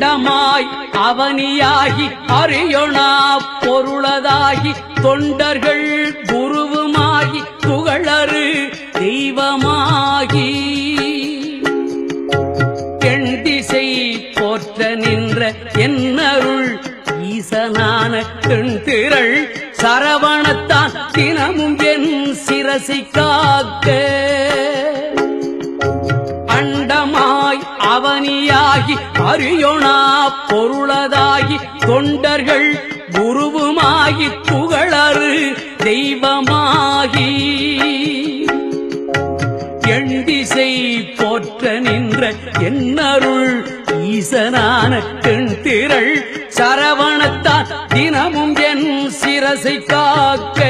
அண்டமாய் அவனியாகி அறியொணா பொருளதாகி தொண்டர்கள் குருவுமாகி புகழறு தெய்வமாகி எண்திசை போற்ற நின்ற என்னருள் ஈசனான தென்திரள் சரவணத்தான் தினமும் என் சிரசை காக்க அண்டமாய் அவனியாகி அறியொணா பொருளதாகி தொண்டர்கள் குருவுமாகி புகழறு தெய்வமாகி எண்திசை போற்ற நின்ற என்னருள் ஈசனான தென்திரள் சரவணத்தான் தினமும் என் சிரசை காக்க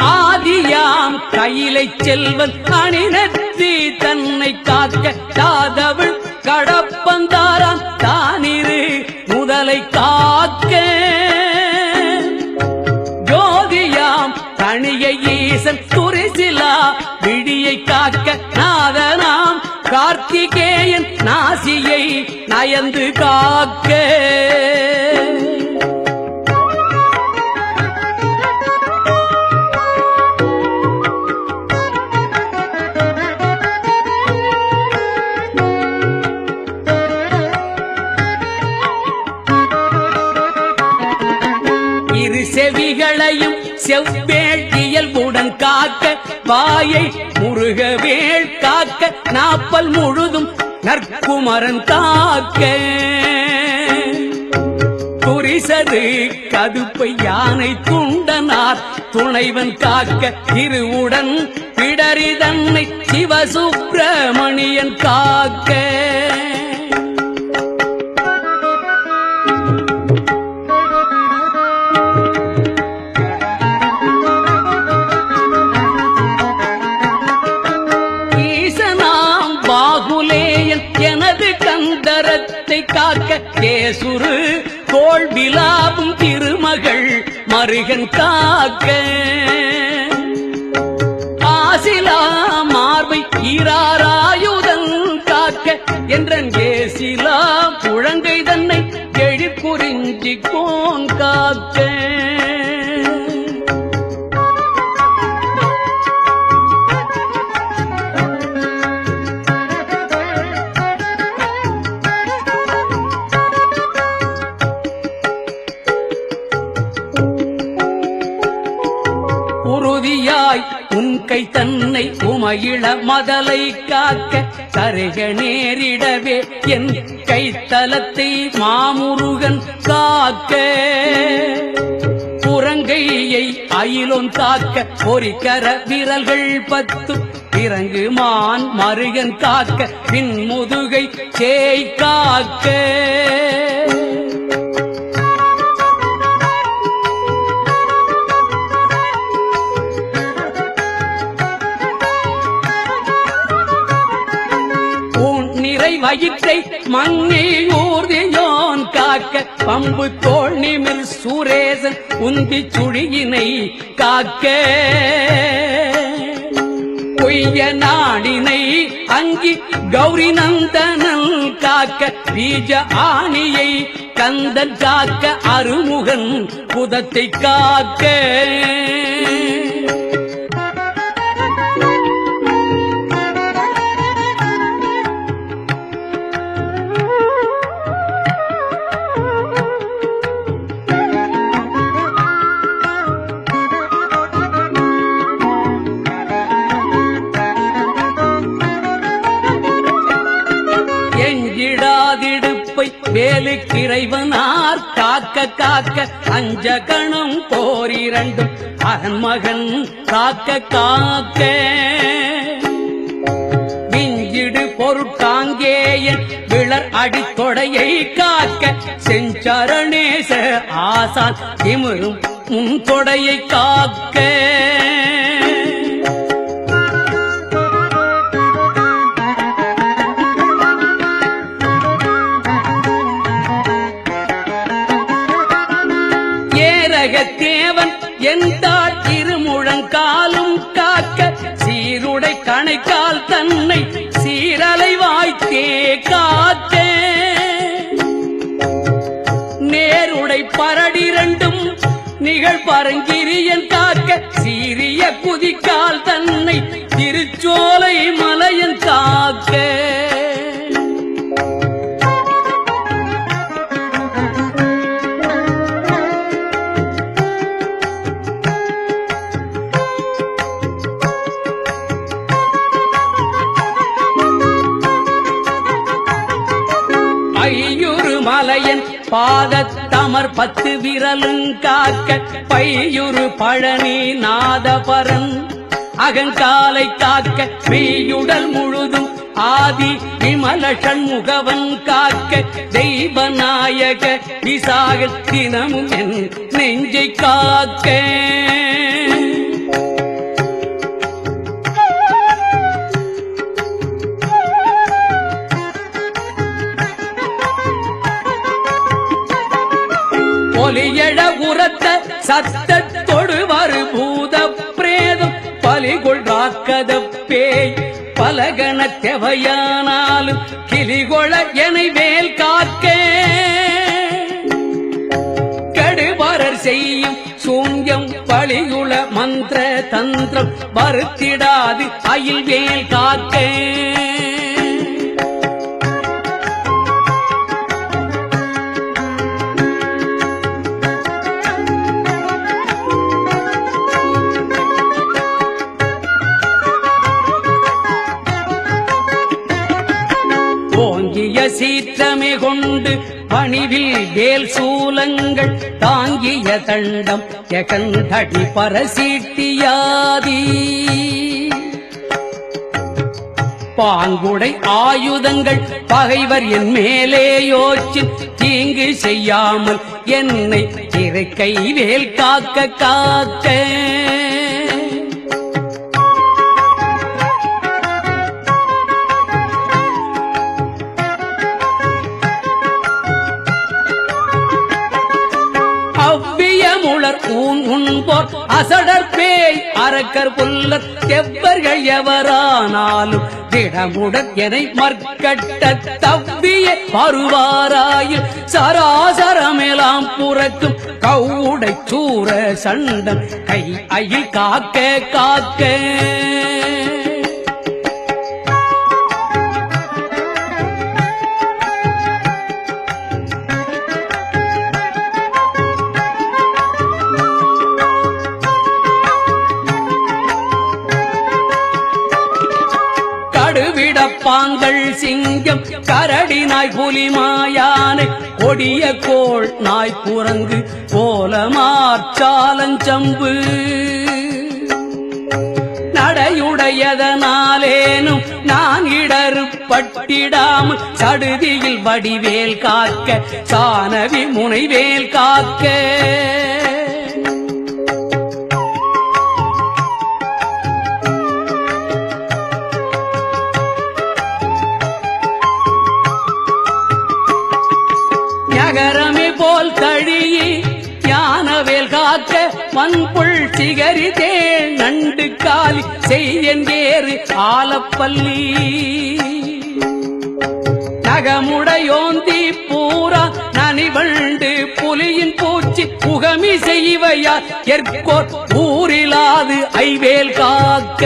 ஆதியாம் கையிலை செல்வன் அணிநத்தி தன்னை காக்க தாதவள் கடப்பந்தாராம் தானிரு முதலை காக்க ஜோதியாம் தனியை ஈசன் துரிசிலா விடியை காக்க நாதனாம் கார்த்திகேயன் நாசியை நயந்து காக்க செவிகளையும் செவ்வேள் இயல்புடன் காக்க வாயை முருகவேள் காக்க நாப்பல் முழுதும் நற்குமரன் காக்க குறிசது கதுப்பை யானை துண்டனார் துணைவன் காக்க திருவுடன் பிடரி தன்னை சிவசுப்பிரமணியன் காக்க காக்க கேசுரு கோள் விலாபும் திருமகள் மருகன் காக்க ஆசிலா மார்பை ஈராராயுதன் காக்க என்றன் கேசிலா குழங்கை தன்னை எழிற்புரிஞ்சி கோன் காக்க உறுதியாய் உன் கை தன்னை உமையிள மதலை காக்க கருக நேரிடவே என் கைத்தலத்தை மாமுருகன் காக்க புறங்கையை அயிலொன் காக்க பொறிக்கர விரல்கள் 10 இறங்கு மான் மருகன் காக்க பின் முதுகை சேய் காக்க வயிற்றை மண்ணை ஊர்தியோன் காக்க பம்பு தோள் நிமிர் சுரேசன் உந்தி சுழியினை காக்க பொய்ய நாடினை அங்கி கௌரி நந்தனன் காக்க பீஜ ஆணியை கந்தன் காக்க அருமுகன் புதத்தை காக்க வேலுக்கிறைவனார் காக்க காக்க அஞ்சகணம் போரிரண்டும் அகன்மகன் காக்க காக்க விஞ்சிடு பொருட்காங்கேயன் விளர் அடித்தொடையை காக்க செஞ்சரணேச ஆசான் திமிரும் முன் தொடையை காக்க அரணைக்கால் தன்னை சீரலை வாய்த்தே காக்க நேருடை பரடிரண்டும் நிகழ் பரங்கிரியன் காக்க சீரிய குதிக்கால் தன்னை திருச்சோலை மலையன் காக்க ஐயுறு மலையன் பாதத்தமர் 10 விரலும் காக்க பையுறு பழனி நாதபரன் அகங்காலை காக்க மெய்யுடல் முழுதும் ஆதி விமல சண்முகவன் காக்க தெய்வநாயக விசாக தினமும் என் நெஞ்சை காக்க ஒலியழ உரத்த சத்தத்தொடு வரு பூத பிரேதம் பலிகொள் ராக்கத பேய் பலகன தெவையானாலும் கிளிகொள எனை வேல் காக்க கடுவரர் செய்யும் சூன்யம் பலியுள மந்திர தந்திரம் வருத்திடாது அயில் வேல் காக்க சீற்றமே கொண்டு பணிவில் வேல் சூலங்கள் தாங்கிய தண்டம் எகந்தடி பரசீட்டியாதி பாங்குடை ஆயுதங்கள் பகைவர் என் மேலே யோச்சு தீங்கு செய்யாமல் என்னை இறைக்கை வேல் காக்க காக்க உண்போர் அசடர் பேய் அரக்கர் புல்லர் தெவ்வர்கள் எவரானாலும் திடமுடன் எனை மற்கட்ட தவ்விய வருவாராயில் சராசரமெல்லாம் புறக்கும் கவுடை சூர சண்டன் கை அயில் காக்க காக்க பாங்கள் சிங்கம் கரடி நாய் புலி மாயானை கொடிய கோள் நாய் குரங்கு கோலமாற்றாலஞ்சம்பு நடையுடையதனாலேனும் நான் இடறு பட்டிடாமல் சடுதியில் வடிவேல் காக்க சானவி முனைவேல் காக்க நகரமே போல் தழியி யானவேல் காக்க மண்புள் சிகரி தேள் நண்டு காலி செய்யேறு ஆலப்பள்ளி நகமுடையோந்தி பூரா நனிவண்டு புலியின் பூச்சி புகமி செய்வையார் எற்கோர் ஊரிலாது ஐவேல் காக்க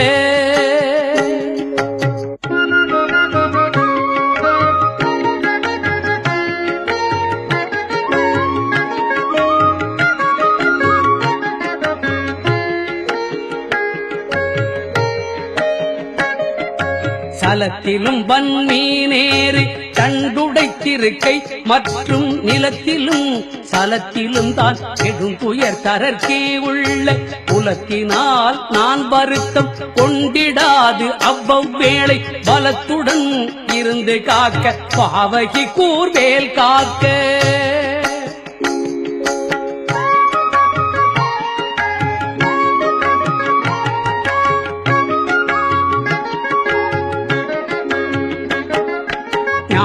சலத்திலும் வன்மீனேறு தண்டுடைத்திருக்கை மற்றும் நிலத்திலும் சலத்திலும் தான் கெடுந்துயர் தரற்கே உள்ள புலத்தினால் நான் வருத்தம் கொண்டிடாது அவ்வளவேளை பலத்துடன் இருந்து காக்க பாவகி கூர்வேல் காக்க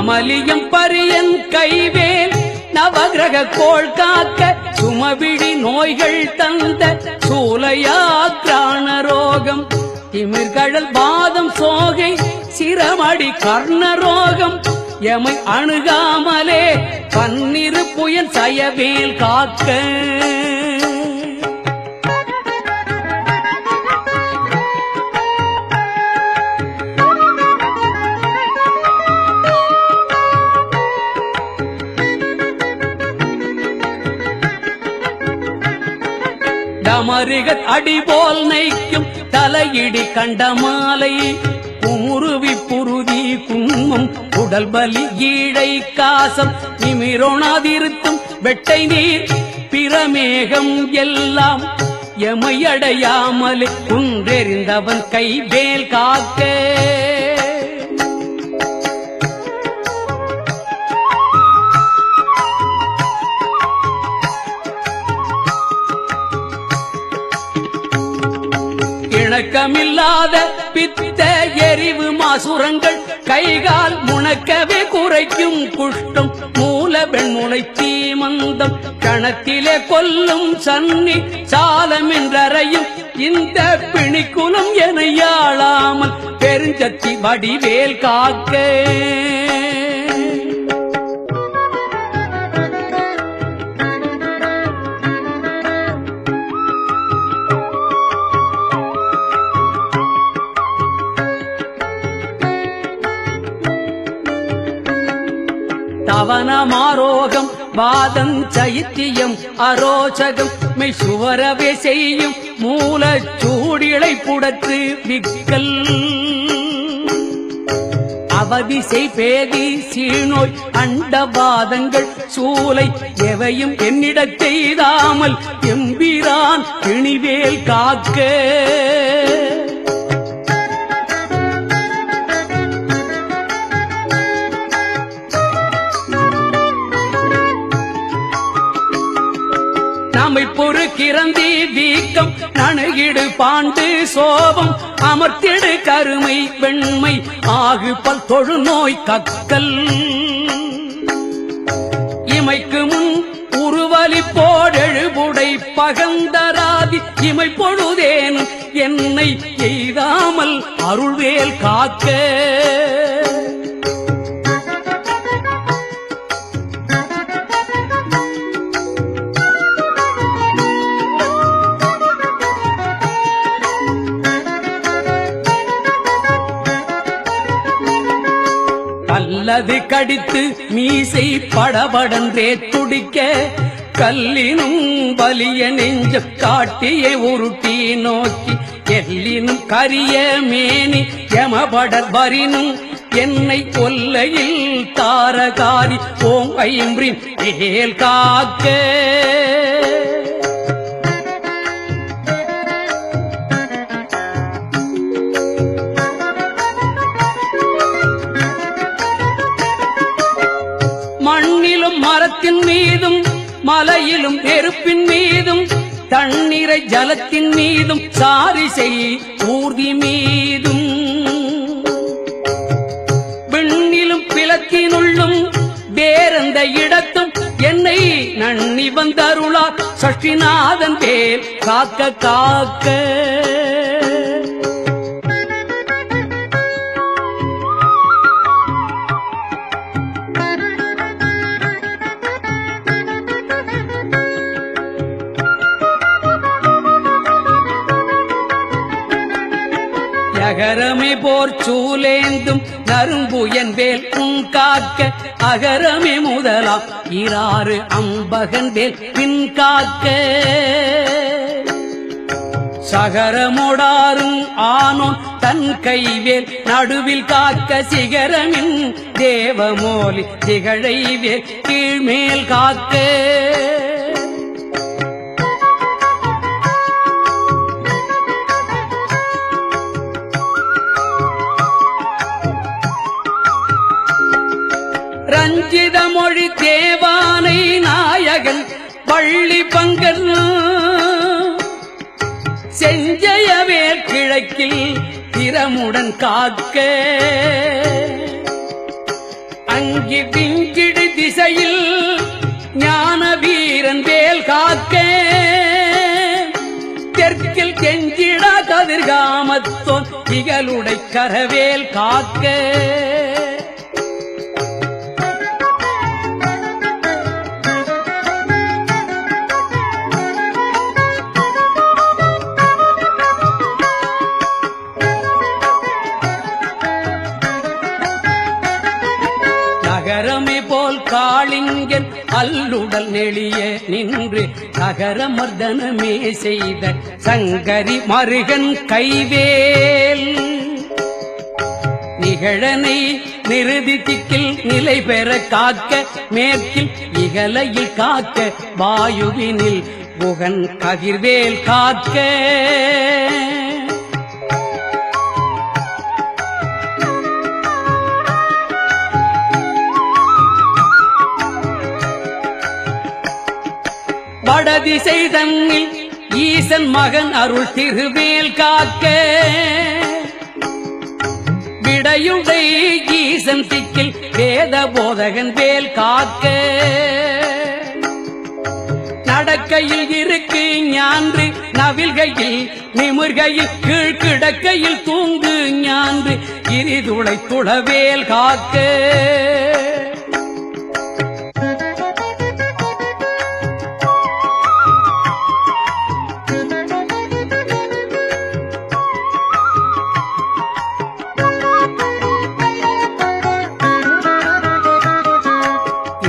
அமலியம் பரியன் கைவேல் நவகிரக கோள் காக்க சுமவிழி நோய்கள் தந்த சூலையாக்ராண ரோகம் திமிர்கடல் பாதம் சோகை சிரமடி கர்ணரோகம் எமை அணுகாமலே பன்னிரு புயல் சயவேல் காக்க டமருகத் அடிபோல் நைக்கும் தலையிடி கண்டமாலை குமுருவி புருதி குன்மம் உடல் பலி ஈழை காசம் நிமிரோணாதிருத்தும் வெட்டை நீர் பிரமேகம் எல்லாம் எமையடையாமலே குன்றெறிந்தவன் கைவேல் காக்க இணக்கமில்லாத பித்த எரிவு மாசுரங்கள் கைகால் முணக்கவே குறைக்கும் குஷ்டம் மூல பெண்முளை தீமந்தம் கணத்திலே கொல்லும் சன்னி சாலமென்றறையும் இந்த பிணிக்குலம் என யாழாமல் பெருஞ்சத்தி வடிவேல் காக்க தவனமாரோகம் வாதம் சைத்தியம் அரோச்சகம் மெய்சுவரவே செய்யும் மூலச்சூடிளை புடத்து விக்கல் அவதிசை பேதி சீநோய் அண்டவாதங்கள் சூலை எவையும் என்னிடத்தெய்தாமல் எம்பிரான் பிணிவேல் காக்க பொறுக்கிறந்தி வீக்கம் நணுகிடு பாண்டு சோபம் அமர்த்திடு கருமை வெண்மை ஆகு பல் தொழுநோய் கக்கல் இமைக்கு முன் உருவலி போடெழுபுடை பகந்தராதி இமை பொழுதேனும் என்னை எய்தாமல் அருள்வேல் காக்க அல்லது கடித்து மீசை படபடன்றே துடிக்க கல்லினும் வலிய நெஞ்ச காட்டியே உருட்டி நோக்கி எல்லினும் கரிய மேனி யமபடர் வரினும் என்னை கொல்லையில் தாரகாரி ஓம் ஐம்பிரின் ஏல் காக்க மண்ணிலும் மரத்தின் மீதும் மலையிலும் நெருப்பின் மீதும் தண்ணீரை ஜலத்தின் மீதும் சாரிசை ஊர்தி மீதும் விண்ணிலும் பிளத்தினுள்ளும் வேறெந்த இடத்தும் என்னை நன்னி வந்தருளார் சஷ்டிநாதன் வேல் காக்க காக்க அகரமே போர் சூலேந்தும் நரும்புயன் வேல் உன் காக்க அகரமே முதலாம் இராறு அம்பகன் வேல் பின் காக்க சகரமோடாரும் ஆனோன் தன் கைவேல் நடுவில் காக்க சிகரமின் தேவமோலி திகழைவேல் கீழ்மேல் காக்க ரஞ்சித மொழி தேவானை நாயகன் வள்ளி பங்கன் செஞ்சயவேல் கிழக்கில் திறமுடன் காக்க அங்கி விங்கிடு திசையில் ஞான வீரன் வேல் காக்க தெற்கில் கெஞ்சிடா கதிர்காமத்தோன் திகழுடை கரவேல் காக்க நகரமே போல் காளிங்கன் அல்லுடல் நெளிய நின்று நகரமர்தனமே செய்த சங்கரி மருகன் கைவேல் நிகழனை நிறுதி திக்கில் நிலை பெற காக்க மேற்கில் இகலையில் காக்க வாயுவினில் புகன் கதிர்வேல் காக்க வடதிசை தன்னில் ஈசன் மகன் அருள் திருவேல் காக்க விடையுடை ஈசன் திக்கில் வேத போதகன் வேல் காக்க நடக்கையில் இருக்கு ஞான்று நவில்கையில் நிமிர்கையில் கீழ்கிடக்கையில் தூங்கு ஞான்று இரிதுளை துளவேல் காக்க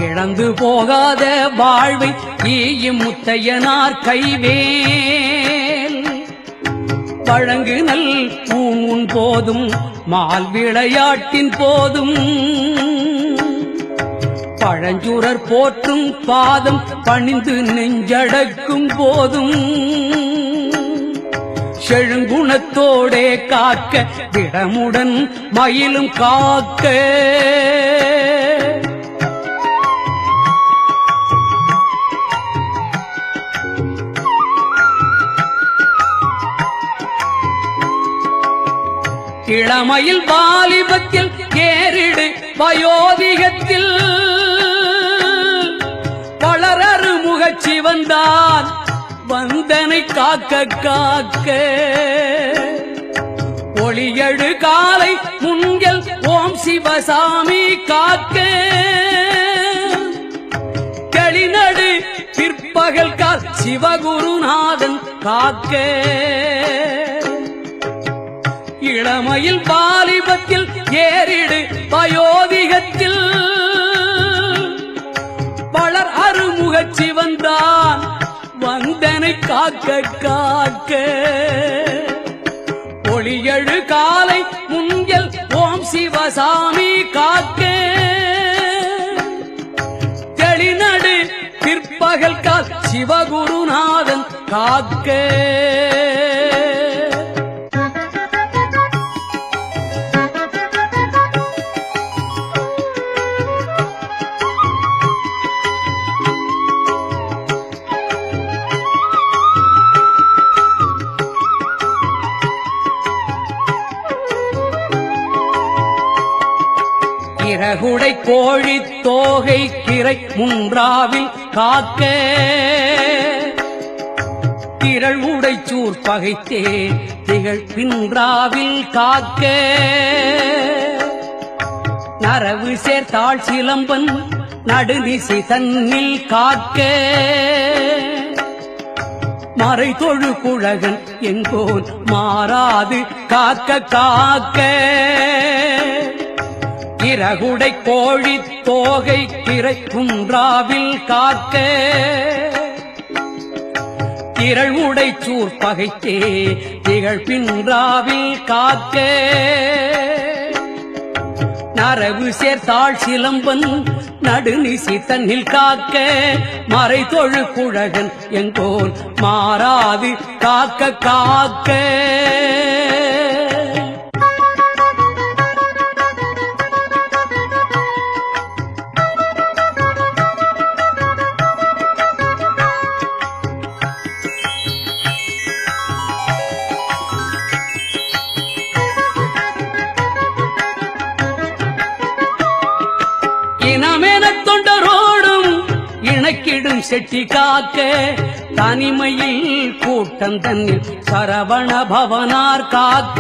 இழந்து போகாத வாழ்வை ஈயும் முத்தையனார் கைவேல் வழங்கு நல் ஊன் போதும் மால் விளையாட்டின் போதும் பழஞ்சுரர் போற்றும் பாதம் பணிந்து நெஞ்சடக்கும் போதும் செழுங்குணத்தோடே காக்க விடமுடன் மயிலும் காக்க இளமையில் வாலிபத்தில் ஏறிடு வயோதிகத்தில் வளரறு முகச்சி வந்தான் வந்தனை காக்க காக்க ஒளியழு காலை முன்கள் ஓம் சிவசாமி காக்க களிநடு பிற்பகல் கால் சிவகுருநாதன் காக்க இளமையில் வாலிபத்தில் ஏறிடு வயோதிகத்தில் வளர் அருமுகச்சி வந்தான் வந்தனை காக்க காக்க ஒளியழு காலை முன்கள் ஓம் சிவசாமி காக்க தெளிநடு பிற்பகல் கால் சிவகுருநாதன் காக்க இறகுடை கோழி தோகை கிரை முன்றாவில் காக்க திரள் உடைச்சூர் பகைத்தே திகழ் பின்றாவில் காக்க நரவு சேர்த்தாள் சிலம்பன் நடுநிசி தன்னில் காக்க மறை தொழு குழகன் எங்கோன் மாறாது காக்க காக்க இறகுடை கோழி தோகை கிரை குன்றாவில் காக்க திரள் உடைச்சூர் பகைத்தே திகழ் பின்றாவில் காக்க நரவு சேர்த்தாள் சிலம்பன் நடுநிசி தன்னில் காக்க மறை தொழு குழகன் எங்கோன் மாறாது காக்க காக்க இனமென தொண்டரோடும் இணக்கிடும் செட்டி காக்க தனிமையில் கூட்டந்தன்னில் சரவண பவனார் காக்க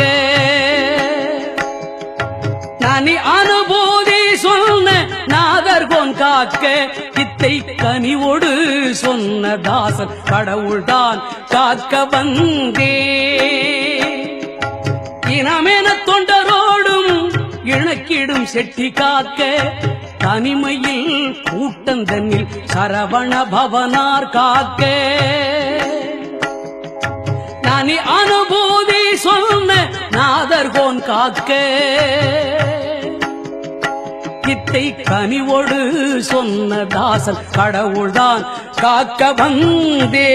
நனி அனுபூதி சொன்ன நாதர்கோன் காக்க இத்தை கனிவோடு சொன்ன தாசன் கடவுள்தான் காக்க வந்தே இனமென தொண்டரோடும் இணக்கிடும் செட்டி காக்க தனிமையில் கூட்டந்தன்னில் சரவண பவனார் காக்க நனி அனுபூதி சொன்ன நாதர்கோன் காக்க இத்தை கனிவோடு சொன்ன தாசன் கடவுள்தான் காக்க வந்தே